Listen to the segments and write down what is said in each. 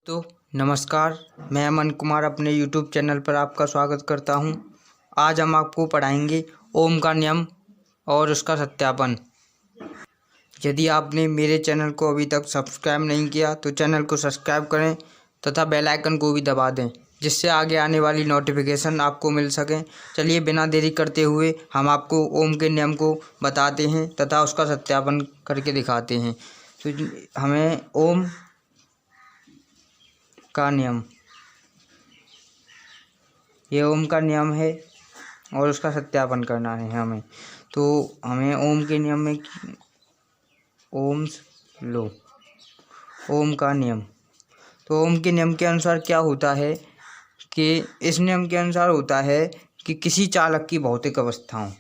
तो नमस्कार, मैं अमन कुमार अपने YouTube चैनल पर आपका स्वागत करता हूं। आज हम आपको पढ़ाएंगे ओम का नियम और उसका सत्यापन। यदि आपने मेरे चैनल को अभी तक सब्सक्राइब नहीं किया तो चैनल को सब्सक्राइब करें तथा बेल आइकन को भी दबा दें, जिससे आगे आने वाली नोटिफिकेशन आपको मिल सकें। चलिए बिना देरी करते हुए हम आपको ओम के नियम को बताते हैं तथा उसका सत्यापन करके दिखाते हैं। तो हमें ओम का नियम, ये ओम का नियम है और उसका सत्यापन करना है हमें। तो हमें ओम के नियम में ओम्स लो, ओम का नियम। तो ओम के नियम के अनुसार क्या होता है कि इस नियम के अनुसार होता है कि किसी चालक की भौतिक अवस्थाओं,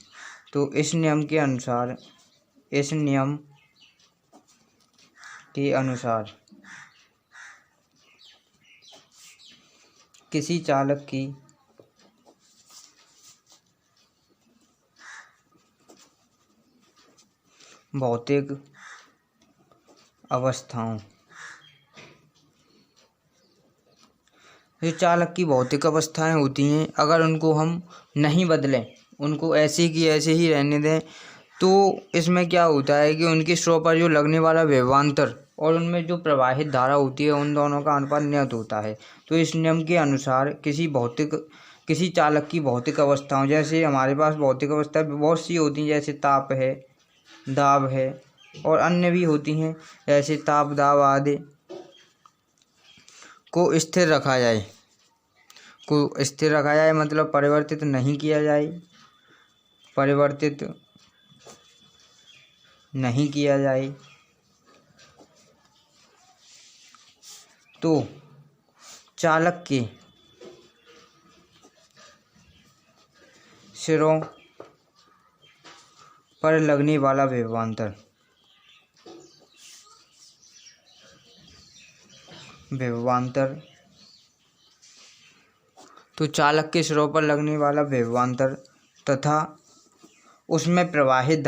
तो इस नियम के अनुसार, इस नियम के अनुसार किसी चालक की भौतिक अवस्थाओं, जो चालक की भौतिक अवस्थाएं होती हैं, अगर उनको हम नहीं बदलें, उनको ऐसे की ऐसे ही रहने दें, तो इसमें क्या होता है कि उनके स्रोत पर जो लगने वाला विभवांतर और उनमें जो प्रवाहित धारा होती है, उन दोनों का अनुपात नियत होता है। तो इस नियम के अनुसार किसी चालक की भौतिक अवस्थाओं, जैसे हमारे पास भौतिक अवस्था बहुत सी होती हैं, जैसे ताप है, दाब है और अन्य भी होती हैं, जैसे ताप दाब आदि को स्थिर रखा जाए, मतलब परिवर्तित नहीं किया जाए, परिवर्तित नहीं किया जाए। तो चालक के सिरों पर लगने वाला विभवांतर, तो चालक के सिरों पर लगने वाला विभवांतर तथा उसमें प्रवाहित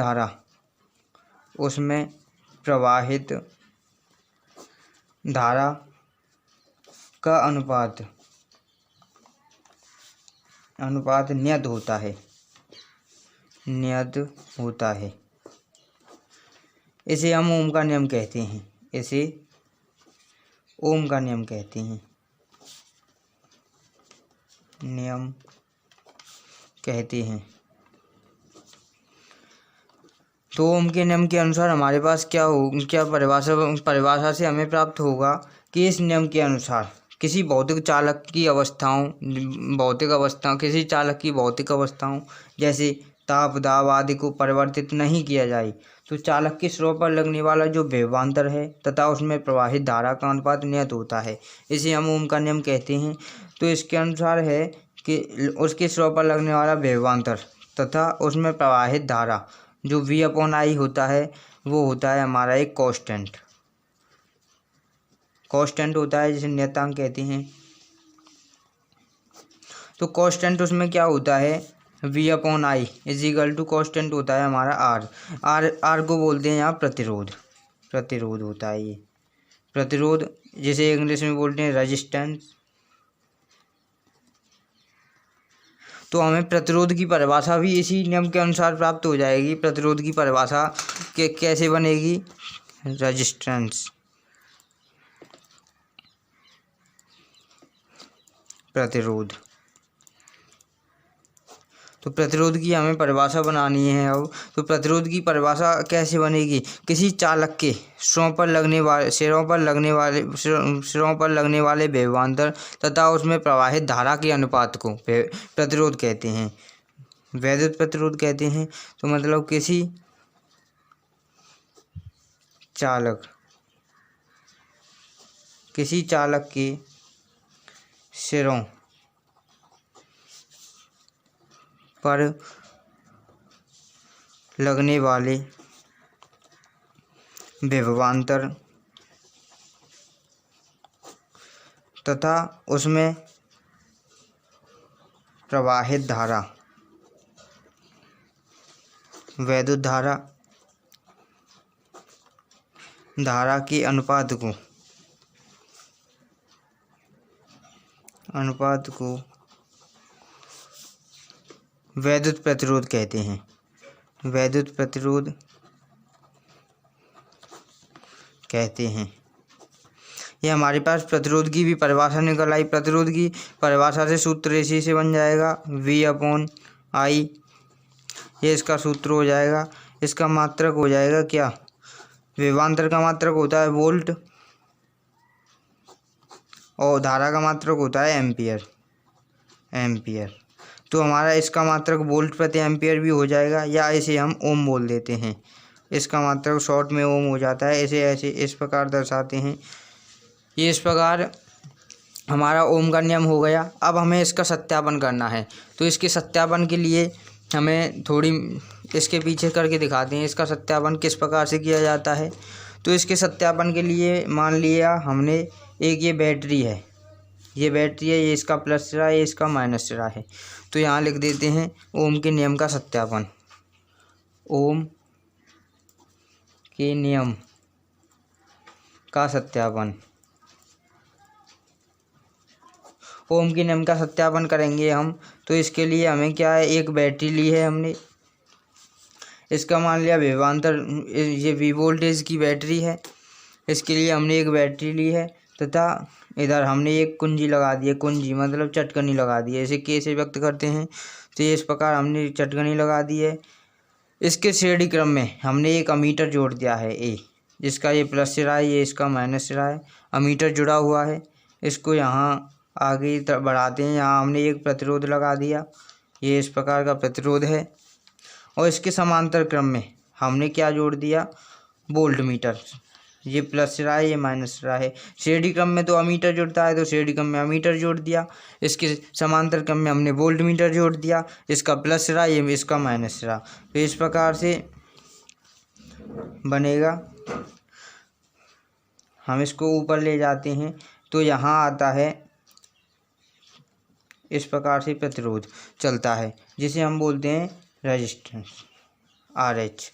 धारा, का अनुपात नियत होता है। इसे हम ओम का नियम कहते हैं, नियम कहते हैं। तो ओम के नियम के अनुसार हमारे पास क्या परिभाषा से हमें प्राप्त होगा कि इस नियम के अनुसार किसी चालक की भौतिक अवस्थाओं जैसे ताप दाब आदि को परिवर्तित नहीं किया जाए, तो चालक के स्रोत पर लगने वाला जो विभवांतर है तथा उसमें प्रवाहित धारा का अनुपात नियत होता है। इसे हम ओम का नियम कहते हैं। तो इसके अनुसार है कि उसके स्रोत पर लगने वाला विभवांतर तथा उसमें प्रवाहित धारा जो V/I होता है, वो होता है हमारा एक कांस्टेंट होता है, जिसे नियतांक कहते हैं। तो कांस्टेंट उसमें क्या होता है, V/I = कांस्टेंट होता है हमारा R को बोलते हैं यहाँ प्रतिरोध होता है। ये प्रतिरोध, जिसे इंग्लिश में बोलते हैं रेजिस्टेंस। तो हमें प्रतिरोध की परिभाषा भी इसी नियम के अनुसार प्राप्त हो जाएगी। प्रतिरोध की परिभाषा कैसे बनेगी, रेजिस्टेंस, प्रतिरोध। तो प्रतिरोध की हमें परिभाषा बनानी है अब। तो प्रतिरोध की परिभाषा कैसे बनेगी, किसी चालक के सिरों पर लगने वाले विभवांतर तथा उसमें प्रवाहित धारा के अनुपात को प्रतिरोध कहते हैं, वैद्युत प्रतिरोध कहते हैं। तो मतलब किसी चालक के सिरों पर लगने वाले विभवांतर तथा उसमें प्रवाहित धारा, वैद्युत धारा के अनुपात को अनुपात को वैद्युत प्रतिरोध कहते हैं। वैद्युत प्रतिरोध कहते हैं। ये हमारे पास प्रतिरोध की भी परिभाषा निकल आई। प्रतिरोध की परिभाषा से सूत्र इसी से बन जाएगा, V/I। ये इसका सूत्र हो जाएगा। इसका मात्रक हो जाएगा क्या, विभवांतर का मात्रक होता है वोल्ट और धारा का मात्रक होता है एम्पियर। तो हमारा इसका मात्रक वोल्ट प्रति एम्पियर भी हो जाएगा, या इसे हम ओम बोल देते हैं। इसका मात्रक शॉर्ट में ओम हो जाता है। इसे ऐसे इस प्रकार दर्शाते हैं। ये इस प्रकार हमारा ओम का नियम हो गया। अब हमें इसका सत्यापन करना है, तो इसके सत्यापन के लिए हमें थोड़ी इसके पीछे करके दिखाते हैं इसका सत्यापन किस प्रकार से किया जाता है। तो इसके सत्यापन के लिए मान लिया हमने एक ये बैटरी है, ये इसका प्लस सिरा है, ये इसका माइनस सिरा है। तो यहाँ लिख देते हैं ओम के नियम का सत्यापन। ओम के नियम का सत्यापन। ओम के नियम का सत्यापन करेंगे हम, तो इसके लिए हमें क्या है, एक बैटरी ली है हमने। इसका मान लिया विभवांतर, ये V वोल्टेज की बैटरी है। इसके लिए हमने एक बैटरी ली है तथा इधर हमने एक कुंजी लगा दी है। कुंजी मतलब चटकनी लगा दी है। इसे K से व्यक्त करते हैं। तो ये इस प्रकार हमने चटकनी लगा दी है। इसके श्रेणी क्रम में हमने एक अमीटर जोड़ दिया है A, जिसका ये प्लस सिरा है, ये इसका माइनस सिरा है। अमीटर जुड़ा हुआ है। इसको यहाँ आगे बढ़ाते हैं। यहाँ हमने एक प्रतिरोध लगा दिया, ये इस प्रकार का प्रतिरोध है। और इसके समांतर क्रम में हमने क्या जोड़ दिया, वोल्ट मीटर। ये प्लस सिरा है, ये माइनस सिरा है। श्रेणी क्रम में तो अमीटर जुड़ता है, तो श्रेणी क्रम में अमीटर जोड़ दिया। इसके समांतर क्रम में हमने वोल्ट मीटर जोड़ दिया। इसका प्लस सिरा, ये इसका माइनस सिरा। तो इस प्रकार से बनेगा। हम इसको ऊपर ले जाते हैं, तो यहाँ आता है इस प्रकार से प्रतिरोध चलता है, जिसे हम बोलते हैं रेजिस्टेंस RH।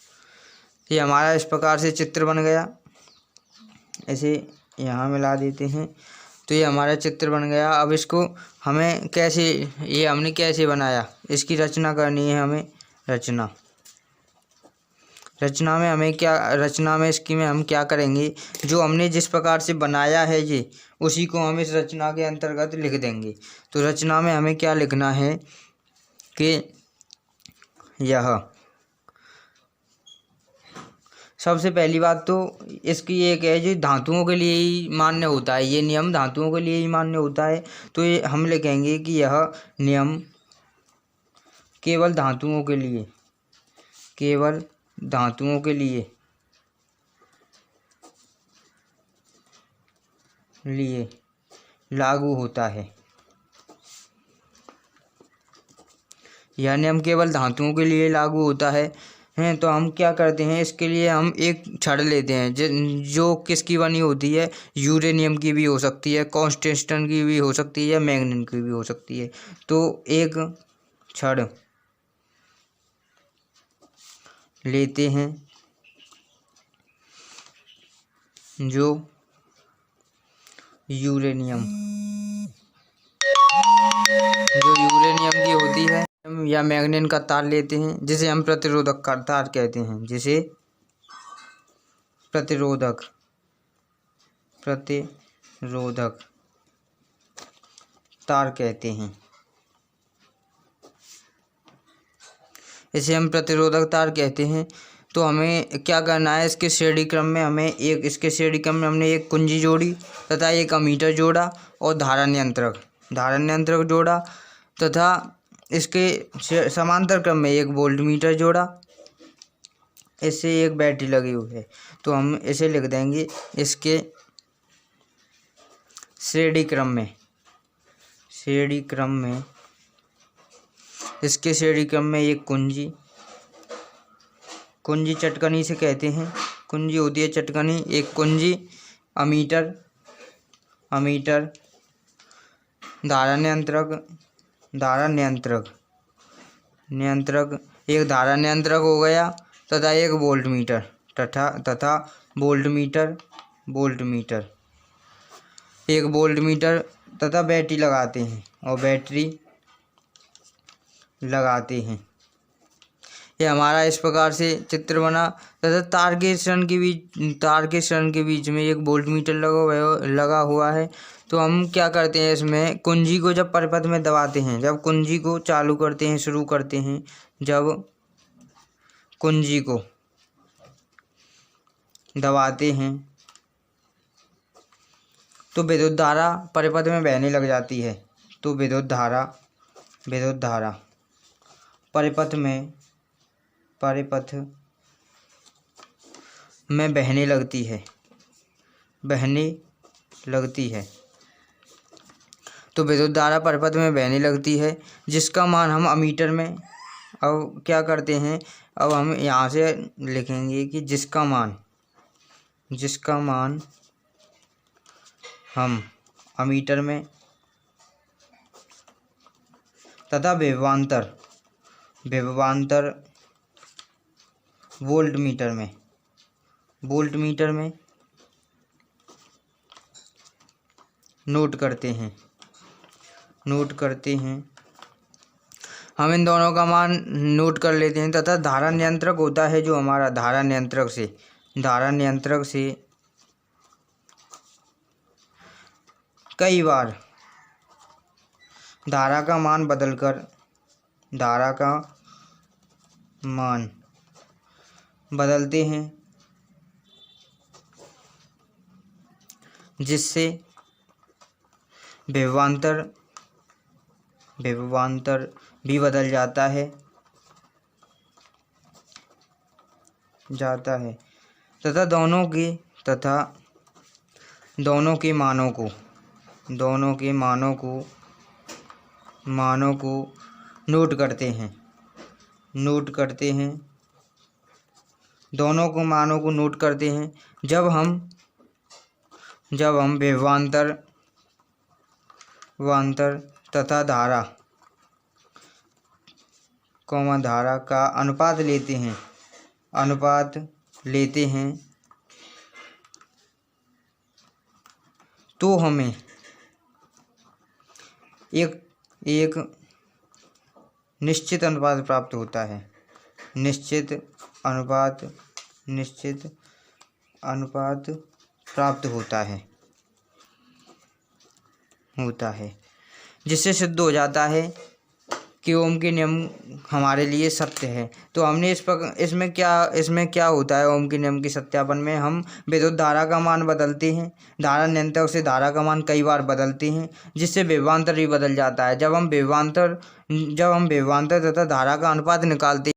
ये हमारा इस प्रकार से चित्र बन गया। इसे यहाँ मिला देते हैं, तो ये हमारा चित्र बन गया। अब इसको हमें कैसे, ये हमने कैसे बनाया, इसकी रचना करनी है हमें। रचना में हमें क्या, रचना में इसकी में हम क्या करेंगे, जो हमने जिस प्रकार से बनाया है ये, उसी को हम इस रचना के अंतर्गत लिख देंगे। तो रचना में हमें क्या लिखना है कि यह, सबसे पहली बात तो इसकी एक है जो धातुओं के लिए ही मान्य होता है। ये नियम धातुओं के लिए ही मान्य होता है। तो ये हम लिखेंगे कि यह नियम केवल धातुओं के लिए, केवल धातुओं के लिए लागू होता है। यह नियम केवल धातुओं के लिए लागू होता है। तो हम क्या करते हैं, इसके लिए हम एक छड़ लेते हैं जो किसकी बनी होती है, यूरेनियम की भी हो सकती है, टंगस्टन की भी हो सकती है, मैग्नीशियम की भी हो सकती है। तो एक छड़ लेते हैं जो यूरेनियम की होती है, या मैग्नीशियम का तार लेते हैं, जिसे हम प्रतिरोधक का तार कहते हैं, जिसे प्रतिरोधक तार कहते हैं। इसे हम प्रतिरोधक तार कहते हैं। तो हमें क्या करना है, इसके श्रेणी क्रम में हमने एक कुंजी जोड़ी तथा एक अमीटर जोड़ा और धारा नियंत्रक जोड़ा तथा इसके समांतर क्रम में एक वोल्ट मीटर जोड़ा। इससे एक बैटरी लगी हुई है। तो हम इसे लिख देंगे इसके श्रेणी क्रम में इसके श्रेणी क्रम में एक कुंजी चटकनी से कहते हैं। कुंजी होती है चटकनी। एक कुंजी, अमीटर, धारा नियंत्रक, एक धारा नियंत्रक हो गया तथा एक वोल्ट मीटर तथा वोल्ट मीटर, एक वोल्ट मीटर तथा बैटरी लगाते हैं और बैटरी लगाते हैं। ये हमारा इस प्रकार से चित्र बना तथा तार के शरण के बीच में एक वोल्ट मीटर लगा हुआ है। तो हम क्या करते हैं, इसमें कुंजी को जब परिपथ में दबाते हैं, जब कुंजी को चालू करते हैं, शुरू करते हैं, जब कुंजी को दबाते हैं तो विद्युत धारा परिपथ में बहने लग जाती है। तो विद्युत धारा परिपथ में बहने लगती है। तो विद्युत धारा परिपथ में बहने लगती है, जिसका मान हम अमीटर में, अब क्या करते हैं, अब हम यहाँ से लिखेंगे कि जिसका मान हम अमीटर में तथा विभवांतर वोल्ट मीटर में नोट करते हैं। हम इन दोनों का मान नोट कर लेते हैं तथा धारा नियंत्रक होता है जो हमारा धारा नियंत्रक से कई बार धारा का मान बदलते हैं, जिससे विभवांतर भी बदल जाता है तथा दोनों के मानों को नोट करते हैं। दोनों को मानों को नोट करते हैं। जब हम विभवांतर तथा धारा का अनुपात लेते हैं तो हमें एक निश्चित अनुपात प्राप्त होता है। निश्चित अनुपात प्राप्त होता है जिससे सिद्ध हो जाता है कि ओम के नियम हमारे लिए सत्य है। तो हमने इसमें क्या होता है, ओम के नियम के सत्यापन में हम विद्युत धारा का मान बदलते हैं, धारा नियंत्रक से धारा का मान कई बार बदलते हैं, जिससे विभवांतर भी बदल जाता है। जब हम विभवांतर तथा धारा का अनुपात निकालते